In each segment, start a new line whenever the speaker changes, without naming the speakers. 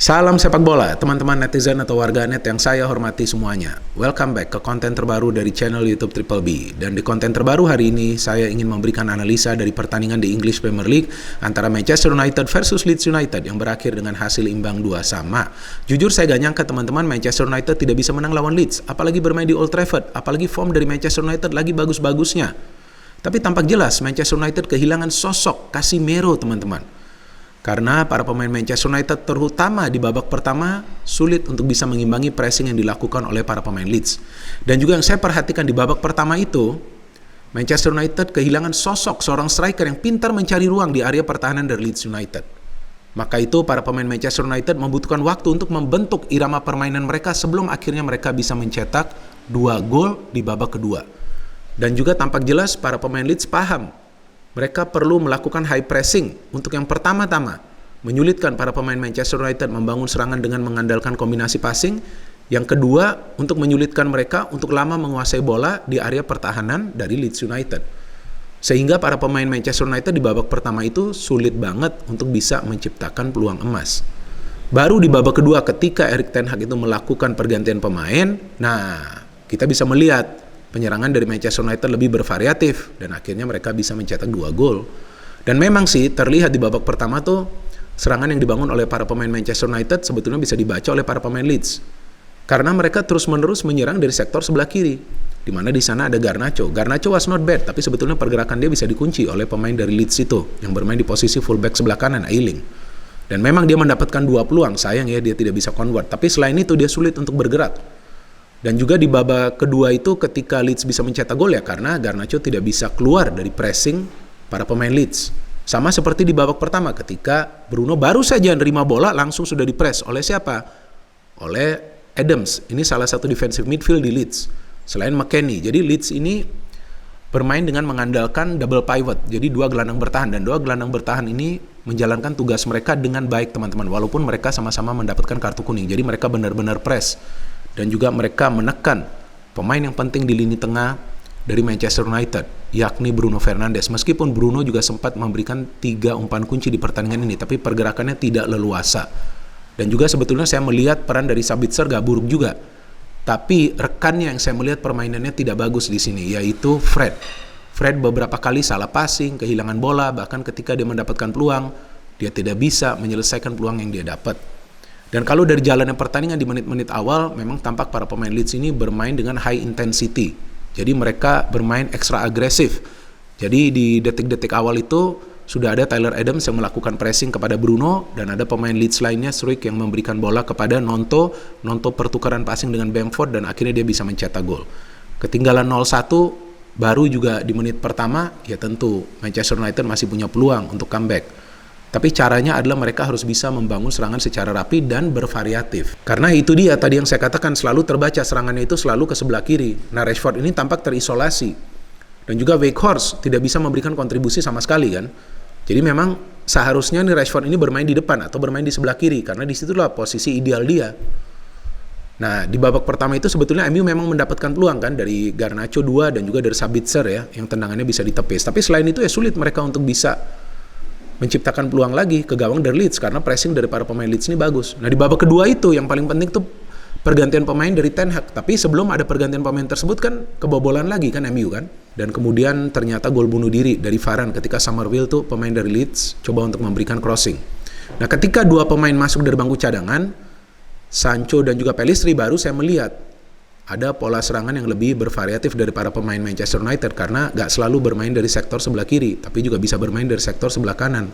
Salam sepak bola, teman-teman netizen atau warganet yang saya hormati semuanya. Welcome back ke konten terbaru dari channel YouTube Triple B. Dan di konten terbaru hari ini, saya ingin memberikan analisa dari pertandingan di English Premier League antara Manchester United versus Leeds United yang berakhir dengan hasil imbang 2-2. Jujur saya gak nyangka teman-teman Manchester United tidak bisa menang lawan Leeds, apalagi bermain di Old Trafford, apalagi form dari Manchester United lagi bagus-bagusnya. Tapi tampak jelas Manchester United kehilangan sosok Casemiro, teman-teman. Karena para pemain Manchester United terutama di babak pertama sulit untuk bisa mengimbangi pressing yang dilakukan oleh para pemain Leeds. Dan juga yang saya perhatikan di babak pertama itu, Manchester United kehilangan sosok seorang striker yang pintar mencari ruang di area pertahanan dari Leeds United. Maka itu para pemain Manchester United membutuhkan waktu untuk membentuk irama permainan mereka sebelum akhirnya mereka bisa mencetak 2 gol di babak kedua. Dan juga tampak jelas para pemain Leeds paham mereka perlu melakukan high pressing untuk yang pertama-tama menyulitkan para pemain Manchester United membangun serangan dengan mengandalkan kombinasi passing. Yang kedua, untuk menyulitkan mereka untuk lama menguasai bola di area pertahanan dari Leeds United. Sehingga para pemain Manchester United di babak pertama itu sulit banget untuk bisa menciptakan peluang emas. Baru di babak kedua ketika Erik ten Hag itu melakukan pergantian pemain, nah kita bisa melihat penyerangan dari Manchester United lebih bervariatif dan akhirnya mereka bisa mencetak 2 gol. Dan memang sih terlihat di babak pertama tuh serangan yang dibangun oleh para pemain Manchester United sebetulnya bisa dibaca oleh para pemain Leeds. Karena mereka terus-menerus menyerang dari sektor sebelah kiri, di mana di sana ada Garnacho. Garnacho was not bad, tapi sebetulnya pergerakan dia bisa dikunci oleh pemain dari Leeds itu yang bermain di posisi fullback sebelah kanan, Ayling. Dan memang dia mendapatkan 2 peluang, sayang ya dia tidak bisa convert. Tapi selain itu dia sulit untuk bergerak. Dan juga di babak kedua itu ketika Leeds bisa mencetak gol ya karena Garnacho tidak bisa keluar dari pressing para pemain Leeds. Sama seperti di babak pertama ketika Bruno baru saja nerima bola langsung sudah dipress oleh siapa? Oleh Adams. Ini salah satu defensive midfield di Leeds. Selain McKennie. Jadi Leeds ini bermain dengan mengandalkan double pivot. Jadi 2 gelandang bertahan dan 2 gelandang bertahan ini menjalankan tugas mereka dengan baik teman-teman. Walaupun mereka sama-sama mendapatkan kartu kuning. Jadi mereka benar-benar press. Dan juga mereka menekan pemain yang penting di lini tengah dari Manchester United, yakni Bruno Fernandes. Meskipun Bruno juga sempat memberikan 3 umpan kunci di pertandingan ini, tapi pergerakannya tidak leluasa. Dan juga sebetulnya saya melihat peran dari Sabitzer gak buruk juga. Tapi rekannya yang saya melihat permainannya tidak bagus di sini, yaitu Fred. Fred beberapa kali salah passing, kehilangan bola, bahkan ketika dia mendapatkan peluang, dia tidak bisa menyelesaikan peluang yang dia dapat. Dan kalau dari jalannya pertandingan di menit-menit awal, memang tampak para pemain Leeds ini bermain dengan high intensity. Jadi mereka bermain ekstra agresif. Jadi di detik-detik awal itu sudah ada Tyler Adams yang melakukan pressing kepada Bruno dan ada pemain Leeds lainnya, Struijk, yang memberikan bola kepada Nonto. Nonto pertukaran passing dengan Bamford dan akhirnya dia bisa mencetak gol. Ketinggalan 0-1 baru juga di menit pertama, ya tentu Manchester United masih punya peluang untuk comeback. Tapi caranya adalah mereka harus bisa membangun serangan secara rapi dan bervariatif. Karena itu dia tadi yang saya katakan selalu terbaca serangannya itu selalu ke sebelah kiri. Nah Rashford ini tampak terisolasi. Dan juga Weghorst tidak bisa memberikan kontribusi sama sekali kan. Jadi memang seharusnya nih Rashford ini bermain di depan atau bermain di sebelah kiri. Karena disitulah posisi ideal dia. Nah di babak pertama itu sebetulnya MU memang mendapatkan peluang kan dari Garnacho 2 dan juga dari Sabitzer ya. Yang tendangannya bisa ditepis. Tapi selain itu ya sulit mereka untuk bisa menciptakan peluang lagi ke gawang dari Leeds karena pressing dari para pemain Leeds ini bagus. Nah di babak kedua itu yang paling penting tuh pergantian pemain dari Ten Hag. Tapi sebelum ada pergantian pemain tersebut kan kebobolan lagi kan MU kan. Dan kemudian ternyata gol bunuh diri dari Varane ketika Summerville tuh pemain dari Leeds coba untuk memberikan crossing. Nah ketika 2 pemain masuk dari bangku cadangan, Sancho dan juga Pellistri, baru saya melihat ada pola serangan yang lebih bervariatif dari para pemain Manchester United karena gak selalu bermain dari sektor sebelah kiri, tapi juga bisa bermain dari sektor sebelah kanan.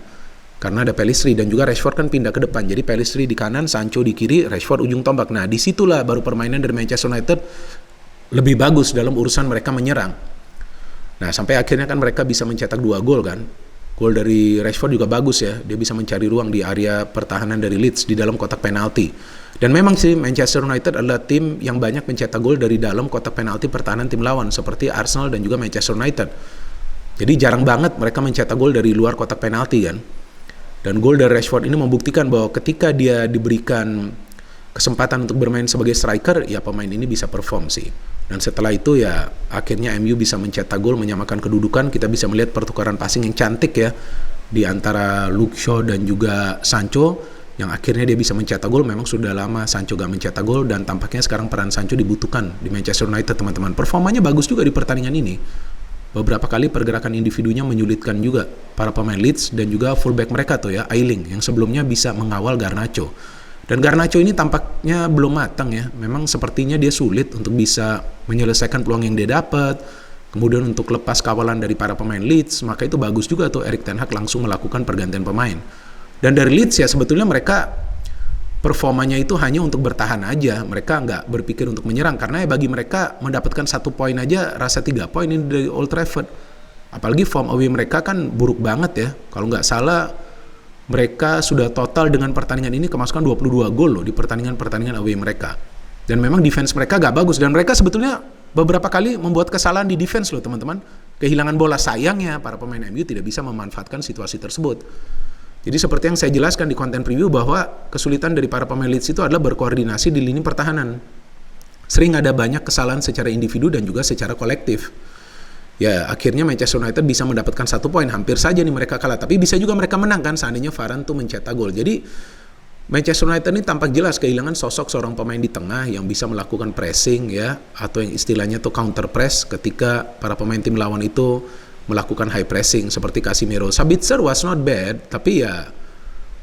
Karena ada Pellistri dan juga Rashford kan pindah ke depan. Jadi Pellistri di kanan, Sancho di kiri, Rashford ujung tombak. Nah disitulah baru permainan dari Manchester United lebih bagus dalam urusan mereka menyerang. Nah sampai akhirnya kan mereka bisa mencetak 2 gol kan. Gol dari Rashford juga bagus ya, dia bisa mencari ruang di area pertahanan dari Leeds di dalam kotak penalti. Dan memang sih Manchester United adalah tim yang banyak mencetak gol dari dalam kotak penalti pertahanan tim lawan seperti Arsenal dan juga Manchester United. Jadi jarang banget mereka mencetak gol dari luar kotak penalti kan. Dan gol dari Rashford ini membuktikan bahwa ketika dia diberikan kesempatan untuk bermain sebagai striker, ya pemain ini bisa perform sih. Dan setelah itu ya akhirnya MU bisa mencetak gol menyamakan kedudukan. Kita bisa melihat pertukaran passing yang cantik ya di antara Luke Shaw dan juga Sancho yang akhirnya dia bisa mencetak gol. Memang sudah lama Sancho gak mencetak gol dan tampaknya sekarang peran Sancho dibutuhkan di Manchester United, teman-teman. Performanya bagus juga di pertandingan ini. Beberapa kali pergerakan individunya menyulitkan juga para pemain Leeds dan juga fullback mereka tuh ya, Ayling, yang sebelumnya bisa mengawal Garnacho. Dan Garnacho ini tampaknya belum matang ya. Memang sepertinya dia sulit untuk bisa menyelesaikan peluang yang dia dapat. Kemudian untuk lepas kawalan dari para pemain Leeds, maka itu bagus juga tuh Erik ten Hag langsung melakukan pergantian pemain. Dan dari Leeds ya sebetulnya mereka performanya itu hanya untuk bertahan aja. Mereka nggak berpikir untuk menyerang. Karena ya bagi mereka mendapatkan 1 poin aja rasa 3 poin ini dari Old Trafford. Apalagi form away mereka kan buruk banget ya. Kalau nggak salah mereka sudah total dengan pertandingan ini kemasukan 22 gol loh di pertandingan-pertandingan away mereka. Dan memang defense mereka nggak bagus. Dan mereka sebetulnya beberapa kali membuat kesalahan di defense loh teman-teman. Kehilangan bola, sayangnya para pemain MU tidak bisa memanfaatkan situasi tersebut. Jadi seperti yang saya jelaskan di konten preview bahwa kesulitan dari para pemain Leeds itu adalah berkoordinasi di lini pertahanan. Sering ada banyak kesalahan secara individu dan juga secara kolektif. Ya akhirnya Manchester United bisa mendapatkan 1 poin, hampir saja nih mereka kalah. Tapi bisa juga mereka menang kan seandainya Varane tuh mencetak gol. Jadi Manchester United ini tampak jelas kehilangan sosok seorang pemain di tengah yang bisa melakukan pressing ya, atau yang istilahnya tuh counter press ketika para pemain tim lawan itu melakukan high pressing seperti Casemiro. Sabitzer was not bad, tapi ya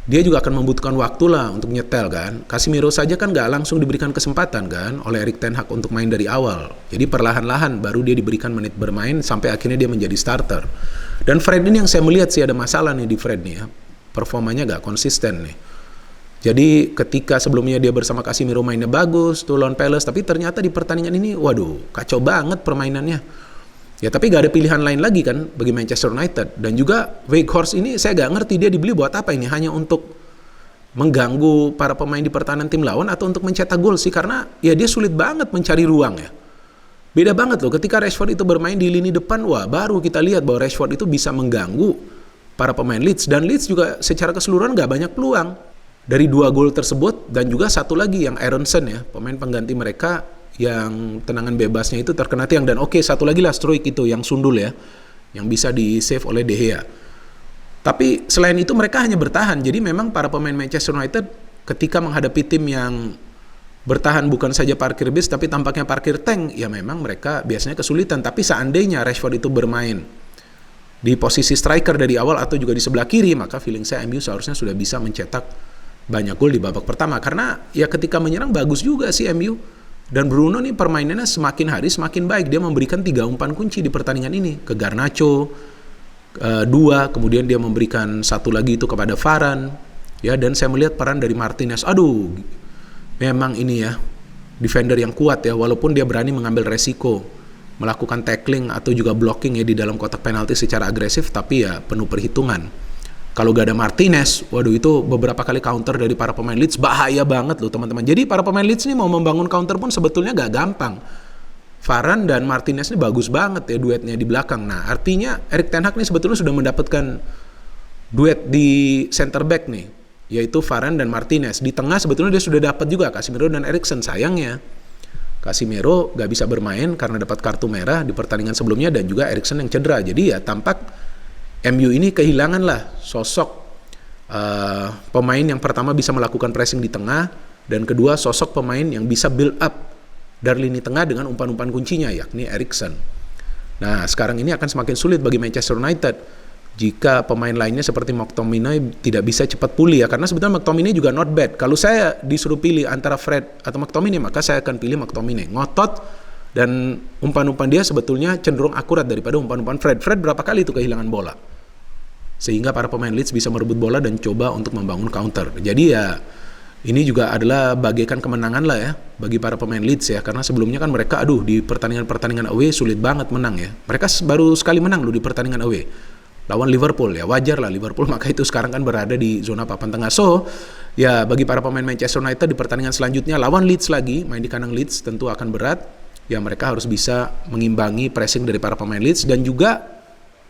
dia juga akan membutuhkan waktu lah untuk nyetel kan. Casemiro saja kan gak langsung diberikan kesempatan kan oleh Erik ten Hag untuk main dari awal. Jadi perlahan-lahan baru dia diberikan menit bermain sampai akhirnya dia menjadi starter. Dan Fred ini yang saya melihat sih ada masalah nih di Fred nih ya. Performanya gak konsisten nih. Jadi ketika sebelumnya dia bersama Casemiro mainnya bagus tuh lawan Palace, tapi ternyata di pertandingan ini waduh kacau banget permainannya. Ya tapi gak ada pilihan lain lagi kan bagi Manchester United. Dan juga Weghorst ini saya gak ngerti dia dibeli buat apa ini. Hanya untuk mengganggu para pemain di pertahanan tim lawan atau untuk mencetak gol sih. Karena ya dia sulit banget mencari ruang ya. Beda banget loh ketika Rashford itu bermain di lini depan. Wah baru kita lihat bahwa Rashford itu bisa mengganggu para pemain Leeds. Dan Leeds juga secara keseluruhan gak banyak peluang. Dari 2 gol tersebut dan juga satu lagi yang Aronson ya. Pemain pengganti mereka yang tendangan bebasnya itu terkena tiang. Dan oke, satu lagi lah Struijk itu yang sundul ya, yang bisa di save oleh De Gea. Tapi selain itu mereka hanya bertahan. Jadi memang para pemain Manchester United ketika menghadapi tim yang bertahan bukan saja parkir bis tapi tampaknya parkir tank, ya memang mereka biasanya kesulitan. Tapi seandainya Rashford itu bermain di posisi striker dari awal atau juga di sebelah kiri, maka feeling saya MU seharusnya sudah bisa mencetak banyak gol di babak pertama. Karena ya ketika menyerang bagus juga sih MU. Dan Bruno nih permainannya semakin hari semakin baik. Dia memberikan 3 umpan kunci di pertandingan ini. Ke Garnacho, 2, kemudian dia memberikan 1 lagi itu kepada Varane. Ya, dan saya melihat peran dari Martinez. Aduh, memang ini ya, defender yang kuat ya. Walaupun dia berani mengambil resiko, melakukan tackling atau juga blocking ya di dalam kotak penalti secara agresif. Tapi ya penuh perhitungan. Kalau gak ada Martinez, waduh itu beberapa kali counter dari para pemain Leeds bahaya banget loh teman-teman. Jadi para pemain Leeds ini mau membangun counter pun sebetulnya gak gampang. Varane dan Martinez ini bagus banget ya duetnya di belakang. Nah artinya Erik ten Hag ini sebetulnya sudah mendapatkan duet di center back nih, yaitu Varane dan Martinez. Di tengah sebetulnya dia sudah dapat juga Casemiro dan Eriksen. Sayangnya Casemiro gak bisa bermain karena dapat kartu merah di pertandingan sebelumnya dan juga Eriksen yang cedera. Jadi ya tampak MU ini kehilangan lah sosok pemain yang pertama bisa melakukan pressing di tengah dan kedua sosok pemain yang bisa build up dari lini tengah dengan umpan-umpan kuncinya yakni Eriksen. Nah sekarang ini akan semakin sulit bagi Manchester United jika pemain lainnya seperti McTominay tidak bisa cepat pulih ya, karena sebetulnya McTominay juga not bad. Kalau saya disuruh pilih antara Fred atau McTominay maka saya akan pilih McTominay. Ngotot dan umpan-umpan dia sebetulnya cenderung akurat daripada umpan-umpan Fred. Fred berapa kali itu kehilangan bola sehingga para pemain Leeds bisa merebut bola dan coba untuk membangun counter. Jadi ya ini juga adalah bagaikan kemenangan lah ya bagi para pemain Leeds ya, karena sebelumnya kan mereka di pertandingan-pertandingan away sulit banget menang ya. Mereka baru sekali menang loh di pertandingan away lawan Liverpool ya, wajar lah Liverpool maka itu sekarang kan berada di zona papan tengah. So ya bagi para pemain Manchester United di pertandingan selanjutnya lawan Leeds lagi, main di kandang Leeds tentu akan berat ya. Mereka harus bisa mengimbangi pressing dari para pemain Leeds dan juga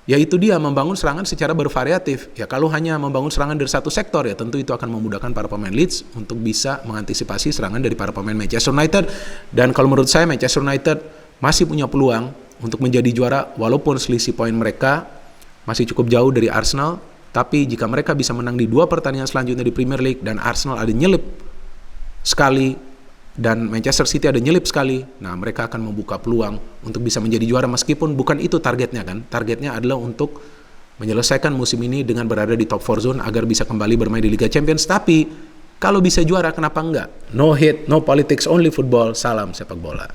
ya itu dia membangun serangan secara bervariatif. Ya kalau hanya membangun serangan dari satu sektor ya tentu itu akan memudahkan para pemain Leeds untuk bisa mengantisipasi serangan dari para pemain Manchester United. Dan kalau menurut saya Manchester United masih punya peluang untuk menjadi juara walaupun selisih poin mereka masih cukup jauh dari Arsenal. Tapi jika mereka bisa menang di 2 pertandingan selanjutnya di Premier League dan Arsenal ada nyelip sekali dan Manchester City ada nyelip sekali, nah mereka akan membuka peluang untuk bisa menjadi juara, meskipun bukan itu targetnya kan. Targetnya adalah untuk menyelesaikan musim ini dengan berada di top 4 zone agar bisa kembali bermain di Liga Champions. Tapi kalau bisa juara, kenapa enggak? No hate, no politics, only football. Salam sepak bola.